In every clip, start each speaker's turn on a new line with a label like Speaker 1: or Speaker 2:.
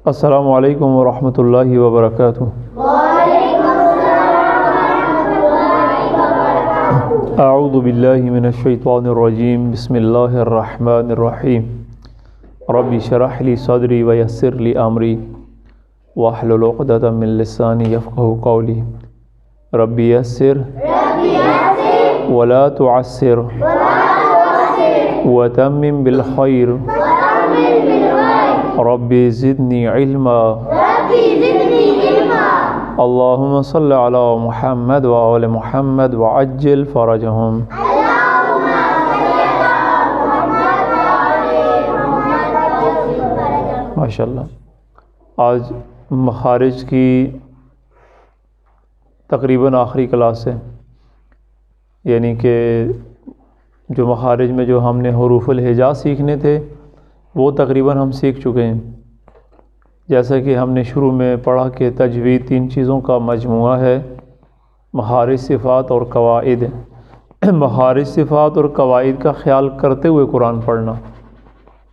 Speaker 1: السلام علیکم ورحمۃ اللہ وبرکاتہ۔ اعوذ باللہ من الشیطان الرجیم، بسم اللہ الرحمن الرحیم۔ رب اشرح لی صدری ویسر لی امری واحلل عقدۃ من لسانی یفقہوا قولی۔ رب یسر ولا تعسر وتمم بالخیر رب زدنی علما۔ اللہم صل علی محمد وآل محمد وعجل فرجہم۔ ماشاءاللہ، آج مخارج کی تقریباً آخری کلاس ہے، یعنی کہ جو مخارج میں جو ہم نے حروف الہجا سیکھنے تھے وہ تقریباً ہم سیکھ چکے ہیں۔ جیسا کہ ہم نے شروع میں پڑھا کہ تجوید 3 چیزوں کا مجموعہ ہے: مخارج، صفات اور قواعد۔ مخارج، صفات اور قواعد کا خیال کرتے ہوئے قرآن پڑھنا،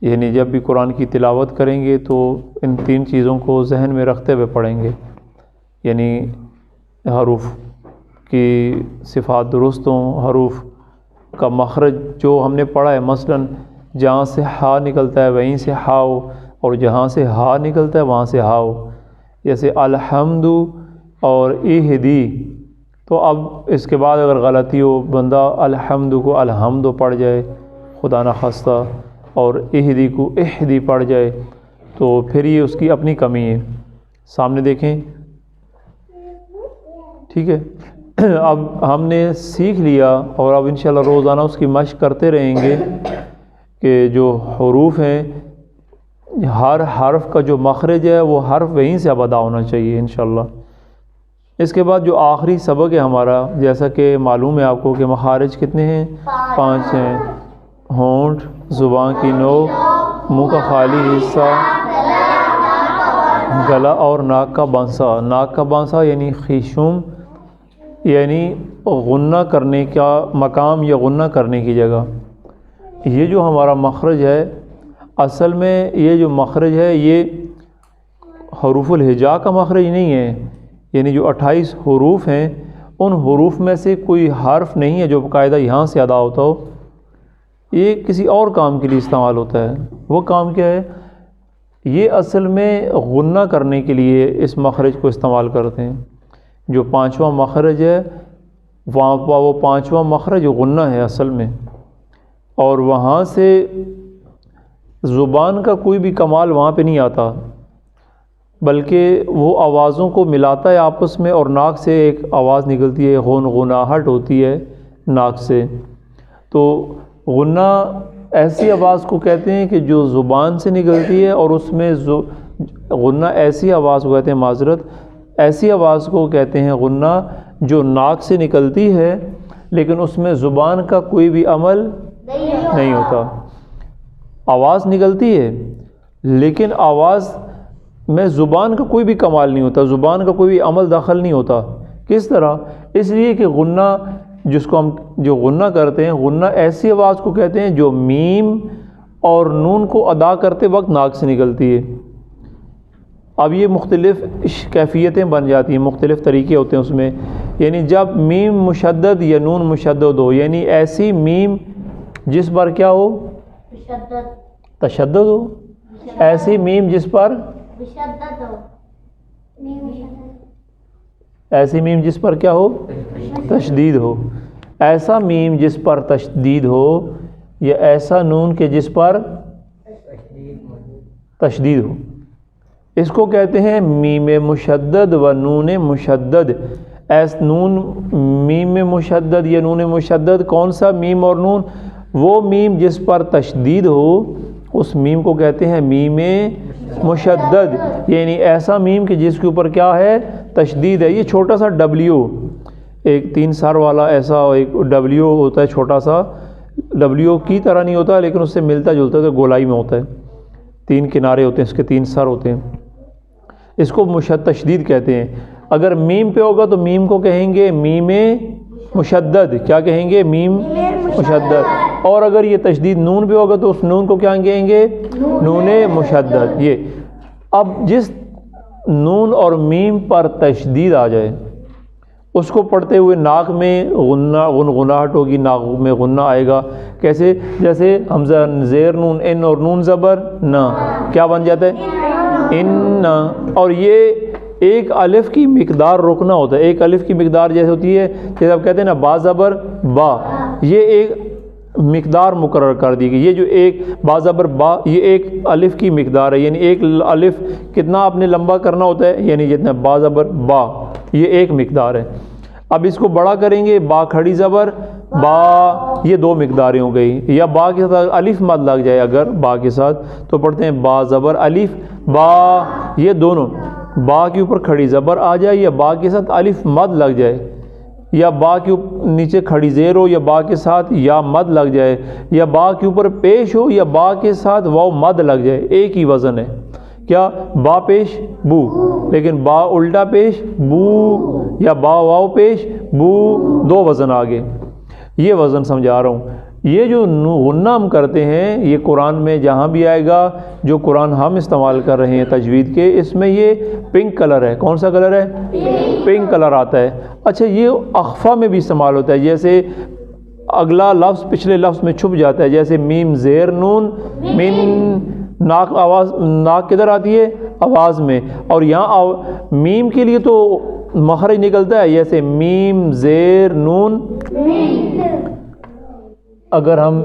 Speaker 1: یعنی جب بھی قرآن کی تلاوت کریں گے تو ان 3 چیزوں کو ذہن میں رکھتے ہوئے پڑھیں گے، یعنی حروف کی صفات درست ہوں، حروف کا مخرج جو ہم نے پڑھا ہے، مثلا جہاں سے ہا نکلتا ہے وہیں سے ہا ہو، اور جہاں سے ہا نکلتا ہے وہاں سے ہا ہو۔ جیسے الحمد اور اہدی، تو اب اس کے بعد اگر غلطی ہو، بندہ الحمد کو الحمد پڑھ جائے خدا نخواستہ، اور اہدی کو اہدی پڑھ جائے تو پھر یہ اس کی اپنی کمی ہے۔ سامنے دیکھیں، ٹھیک ہے۔ اب ہم نے سیکھ لیا اور اب انشاءاللہ روزانہ اس کی مشق کرتے رہیں گے کہ جو حروف ہیں، ہر حرف کا جو مخرج ہے وہ حرف وہیں سے اب ادا ہونا چاہیے انشاءاللہ۔ اس کے بعد جو آخری سبق ہے ہمارا، جیسا کہ معلوم ہے آپ کو کہ مخارج کتنے ہیں؟ 5 ہیں: ہونٹ، زبان کی نوک، منہ کا خالی حصہ، گلا اور ناک کا بانسا۔ ناک کا بانسا یعنی خیشوم، یعنی غنہ کرنے کا مقام یا غنہ کرنے کی جگہ۔ یہ جو ہمارا مخرج ہے، اصل میں یہ جو مخرج ہے یہ حروف الہجا کا مخرج نہیں ہے، یعنی جو 28 حروف ہیں ان حروف میں سے کوئی حرف نہیں ہے جو باقاعدہ یہاں سے ادا ہوتا ہو، یہ کسی اور کام کے لیے استعمال ہوتا ہے۔ وہ کام کیا ہے؟ یہ اصل میں غنہ کرنے کے لیے اس مخرج کو استعمال کرتے ہیں۔ جو 5واں مخرج ہے وہاں وہ 5واں مخرج غنہ ہے اصل میں، اور وہاں سے زبان کا کوئی بھی کمال وہاں پہ نہیں آتا، بلکہ وہ آوازوں کو ملاتا ہے آپس میں، اور ناک سے ایک آواز نکلتی ہے، غنغناہٹ ہوتی ہے ناک سے۔ تو غنہ ایسی آواز کو کہتے ہیں کہ جو زبان سے نکلتی ہے، اور اس میں غنہ ایسی آواز کو کہتے ہیں، معذرت، ایسی آواز کو کہتے ہیں غنہ جو ناک سے نکلتی ہے لیکن اس میں زبان کا کوئی بھی عمل نہیں ہوتا۔ آواز نکلتی ہے لیکن آواز میں زبان کا کوئی بھی کمال نہیں ہوتا، زبان کا کوئی بھی عمل دخل نہیں ہوتا۔ کس طرح؟ اس لیے کہ غنہ جس کو ہم جو غنہ کرتے ہیں، غنہ ایسی آواز کو کہتے ہیں جو میم اور نون کو ادا کرتے وقت ناک سے نکلتی ہے۔ اب یہ مختلف کیفیتیں بن جاتی ہیں، مختلف طریقے ہوتے ہیں اس میں، یعنی جب میم مشدد یا نون مشدد ہو، یعنی ایسی میم جس پر کیا ہو؟ تشدد ہو، ایسی میم جس پر ایسی میم جس پر کیا ہو؟ تشدید ہو۔ ایسا میم جس پر تشدید ہو، یا ایسا نون کے جس پر تشدید ہو، اس کو کہتے ہیں میم مشدد و نون مشدد۔ نون میم مشدد یا نون مشدد، کون سا میم اور نون؟ وہ میم جس پر تشدید ہو اس میم کو کہتے ہیں میم مشدد، یعنی ایسا میم کہ جس کے اوپر کیا ہے؟ تشدید ہے۔ یہ چھوٹا سا ڈبلیو، ایک 3 سر والا ایسا ایک ڈبلیو ہوتا ہے، چھوٹا سا ڈبلیو کی طرح نہیں ہوتا لیکن اس سے ملتا جلتا ہے، گولائی میں ہوتا ہے، 3 کنارے ہوتے ہیں اس کے، 3 سر ہوتے ہیں، اس کو تشدید کہتے ہیں۔ اگر میم پہ ہوگا تو میم کو کہیں گے میم مشدد، کیا کہیں گے؟ میم مشدد۔ اور اگر یہ تشدید نون پہ ہوگا تو اس نون کو کیا کہیں گے؟ نون مشدد۔ یہ اب جس نون اور میم پر تشدید آ جائے اس کو پڑھتے ہوئے ناک میں غنغناہٹ ہوگی، ناک میں غنہ آئے گا. کیسے؟ جیسے حمزہ زیر نون ان اور نون زبر نا، کیا بن جاتا ہے؟ ان. اور یہ ایک الف کی مقدار روکنا ہوتا ہے. ایک الف کی مقدار جیسے ہوتی ہے، جیسے آپ کہتے ہیں نا با زبر با، یہ ایک مقدار مقرر کر دی گئی. یہ جو ایک با زبر با، یہ ایک الف کی مقدار ہے. یعنی ایک الف کتنا آپ نے لمبا کرنا ہوتا ہے، یعنی جتنا با زبر با، یہ ایک مقدار ہے. اب اس کو بڑا کریں گے، با کھڑی زبر با، یہ دو مقداریں ہو گئی. یا با کے ساتھ الف مد لگ جائے اگر با کے ساتھ، تو پڑھتے ہیں با زبر الف با. یہ دونوں با کے اوپر کھڑی زبر آ جائے یا با کے ساتھ الف مد لگ جائے، یا با کے نیچے کھڑی زیر ہو یا با کے ساتھ یا مد لگ جائے، یا با کے اوپر پیش ہو یا با کے ساتھ واو مد لگ جائے، ایک ہی وزن ہے. کیا؟ با پیش بو، لیکن با الٹا پیش بو، یا با واو پیش بو، دو وزن آگے. یہ وزن سمجھا رہا ہوں. یہ جو غنہ ہم کرتے ہیں، یہ قرآن میں جہاں بھی آئے گا، جو قرآن ہم استعمال کر رہے ہیں تجوید کے، اس میں یہ پنک کلر ہے. کون سا کلر ہے؟ پنک کلر آتا ہے. اچھا، یہ اخفا میں بھی استعمال ہوتا ہے. جیسے اگلا لفظ پچھلے لفظ میں چھپ جاتا ہے، جیسے میم زیر نون من. ناک آواز، ناک کدھر آتی ہے؟ آواز میں. اور یہاں میم کے لیے تو مخرج نکلتا ہے، جیسے میم زیر نون. اگر ہم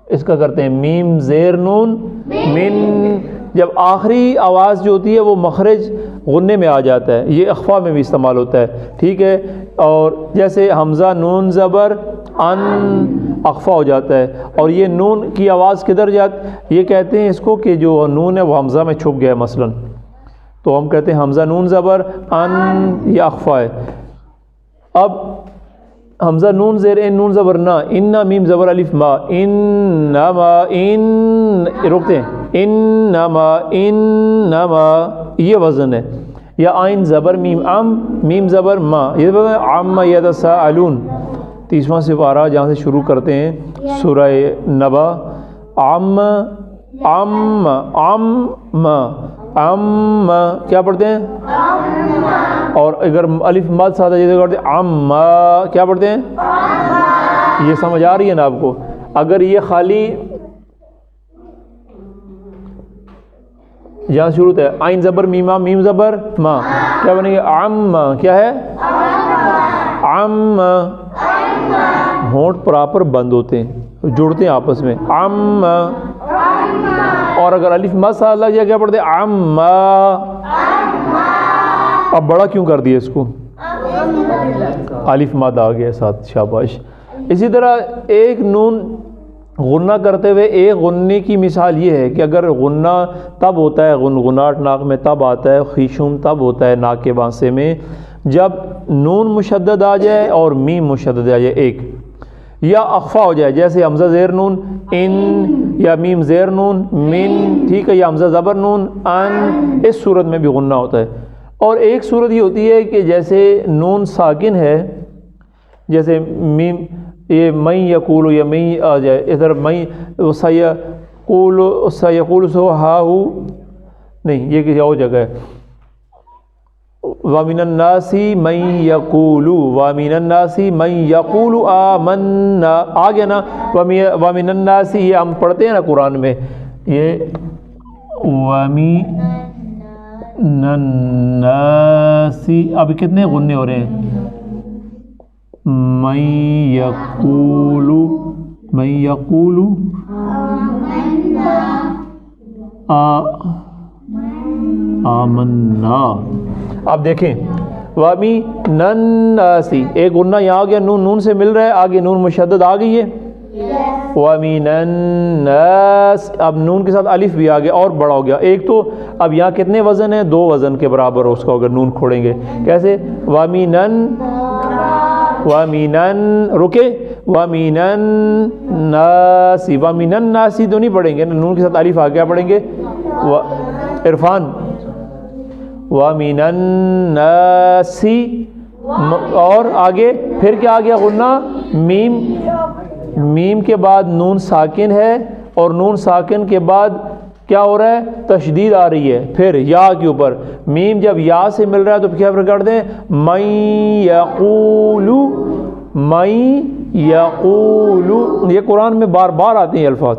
Speaker 1: اس کا کرتے ہیں میم زیر نون من، جب آخری آواز جو ہوتی ہے وہ مخرج غنے میں آ جاتا ہے. یہ اخفا میں بھی استعمال ہوتا ہے. ٹھیک ہے. اور جیسے حمزہ نون زبر ان، اخفا ہو جاتا ہے. اور یہ نون کی آواز کدھر جاتی؟ یہ کہتے ہیں اس کو کہ جو نون ہے وہ حمزہ میں چھپ گیا مثلا، تو ہم کہتے ہیں حمزہ نون زبر ان، یہ اخفا ہے. اب حمزہ نون زیر ان نون زبر نا، اننا میم زبر الف ما، انما ان، روکتے ہیں انما، یہ وزن ہے. یا آئین زبر میم ام، میم زبر ما، یہ عم یتساءلون. 30واں سپارہ جہاں سے شروع کرتے ہیں سورہ نبا. عم عم عم عم، کیا پڑھتے ہیں؟ اور اگر الف مد سادہ جیسے کرتے ہیں عم، کیا پڑھتے ہیں؟ یہ سمجھ آ رہی ہے نا آپ کو؟ اگر یہ خالی یہاں شروع ہے عین زبر میما میم زبر ما، کیا بنے گا؟ عم. کیا ہے؟ عم. ہونٹ پراپر بند ہوتے ہیں، جڑتے ہیں آپس میں. عم. اور اگر الف مد ساتھ لگ جائے کیا پڑھتے ہیں؟ عم. اب بڑا کیوں کر دیا اس کو؟ الف مد آ گیا ساتھ، شاباش. اسی طرح ایک نون غنہ کرتے ہوئے ایک غنے کی مثال یہ ہے کہ اگر غنہ تب ہوتا ہے، غنغناٹ ناک میں تب آتا ہے، خیشوم تب ہوتا ہے ناک کے بانسے میں جب نون مشدد آ جائے اور میم مشدد آ جائے ایک، یا اخفا ہو جائے، جیسے حمزہ زیر نون ان، یا میم زیر نون من. ٹھیک ہے. یا حمزہ زبر نون ان، اس صورت میں بھی غنہ ہوتا ہے. اور ایک صورت یہ ہوتی ہے کہ جیسے نون ساکن ہے، جیسے میم یہ میں یقول، یا میں آ جائے ادھر میں سیقول سو ہا ہو نہیں، یہ کسی اور جگہ ہے. وَمِنَ النَّاسِ مَن يَقُولُ، وَمِنَ النَّاسِ مَن يَقُولُ آمَنَّا، آ گیا نا. وَمِنَ النَّاسِ، یہ ہم پڑھتے ہیں نا قرآن میں، یہ وَمِنَ النَّاسِ، اب کتنے غنّے ہو رہے ہیں؟ مَن يَقُولُ، مَن يَقُولُ آمَنَّا. آپ دیکھیں وَمِنَ النَّاسِ، ایک غنہ یہاں آ گیا، نون نون سے مل رہا ہے، آگے نون مشدد آ گئی ہے. وَمِنَ النَّاسِ، اب نون کے ساتھ الف بھی آ گیا اور بڑا ہو گیا. ایک تو اب یہاں کتنے وزن ہیں؟ دو وزن کے برابر ہو اس کا اگر نون کھوڑیں گے. کیسے؟ وَمِنَ رکے وَمِنَ النَّاسِ، وَمِنَ النَّاسِ تو نہیں پڑھیں گے، نون کے ساتھ الف آ گیا، پڑھیں گے عرفان وَمِنَ النَّاسِ. اور آگے پھر کیا آ گیا غنہ؟ میم کے بعد نون ساکن ہے، اور نون ساکن کے بعد کیا ہو رہا ہے؟ تشدید آ رہی ہے. پھر یا کے اوپر میم جب یا سے مل رہا ہے تو کیا کر دیں؟ من یقول، من یقول. یہ قرآن میں بار بار آتے ہیں الفاظ.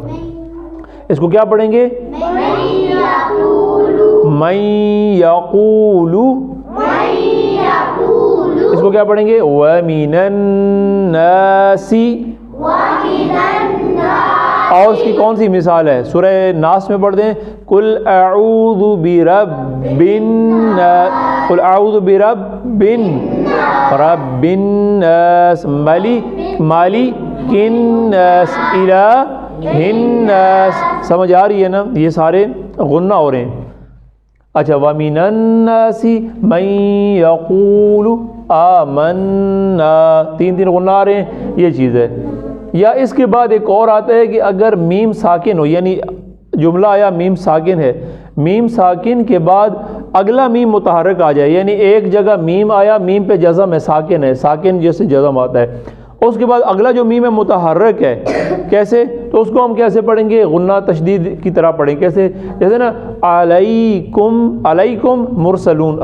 Speaker 1: اس کو کیا پڑھیں گے؟ من یقول. اس کو کیا پڑھیں گے؟ وَمِنَ النَّاسِ. اور اس کی کون سی مثال ہے؟ سورہ ناس میں پڑھ دیں قُلْ أَعُوذُ بِرَبِّ النَّاسِ، قُلْ أَعُوذُ بِرَبِّ رَبِّ النَّاسِ مَالِكِ النَّاسِ إِلَٰهِ النَّاسِ. سمجھ آ رہی ہے نا؟ یہ سارے غنہ ہو رہے ہیں. اچھا وَمِنَ النَّاسِ مَن يَقُولُ آمَنَّا، تین غنہ آ رہے ہیں. یہ چیز ہے. یا اس کے بعد ایک اور آتا ہے کہ اگر میم ساکن ہو، یعنی جملہ آیا میم ساکن ہے، میم ساکن کے بعد اگلا میم متحرک آ جائے، یعنی ایک جگہ میم آیا، میم پہ جزم ہے، ساکن ہے، ساکن جیسے جزم آتا ہے، اس کے بعد اگلا جو میم ہے متحرک ہے. کیسے؟ تو اس کو ہم کیسے پڑھیں گے؟ غنہ تشدید کی طرح پڑھیں. کیسے؟ جیسے نا علیکم، علیکم مرسلون.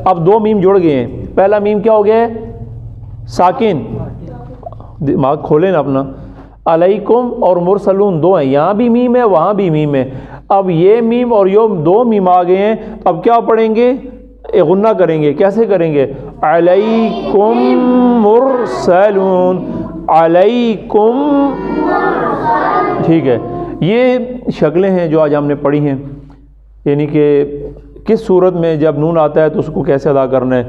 Speaker 1: اب دو میم جڑ گئے ہیں. پہلا میم کیا ہو گیا ہے؟ ساکن. دماغ کھولیں نا اپنا. علیکم اور مرسلون دو ہیں، یہاں بھی میم ہے وہاں بھی میم ہے. اب یہ میم اور یہ دو میم آ گئے ہیں. اب کیا پڑھیں گے؟ غنہ کریں گے. کیسے کریں گے؟ علیکم مرسلون، علیکم. ٹھیک ہے. یہ شکلیں ہیں جو آج ہم نے پڑھی ہیں، یعنی کہ کس صورت میں جب نون آتا ہے تو اس کو کیسے ادا کرنا ہے.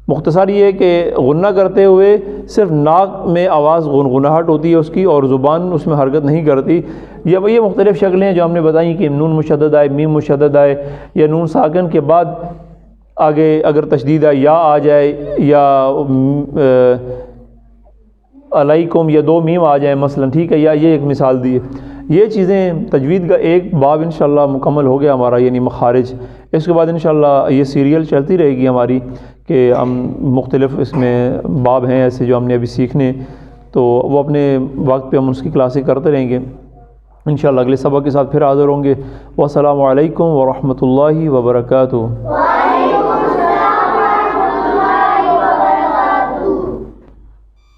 Speaker 1: مختصر یہ ہے کہ غنہ کرتے ہوئے صرف ناک میں آواز گنگناہٹ ہوتی ہے اس کی، اور زبان اس میں حرکت نہیں کرتی. یہ مختلف شکلیں ہیں جو ہم نے بتائیں کہ نون مشدد آئے، میم مشدد آئے، یا نون ساکن کے بعد آگے اگر تشدید آئے یا آ جائے، یا علیکم یا دو میم آ جائیں مثلا. ٹھیک ہے. یا یہ ایک مثال دی ہے. یہ چیزیں تجوید کا ایک باب انشاءاللہ مکمل ہو گیا ہمارا، یعنی مخارج. اس کے بعد انشاءاللہ یہ سیریل چلتی رہے گی ہماری، کہ ہم مختلف اس میں باب ہیں ایسے جو ہم نے ابھی سیکھنے، تو وہ اپنے وقت پہ ہم اس کی کلاسیں کرتے رہیں گے انشاءاللہ. اگلے سبق کے ساتھ پھر حاضر ہوں گے. والسلام علیکم ورحمۃ اللہ وبرکاتہ.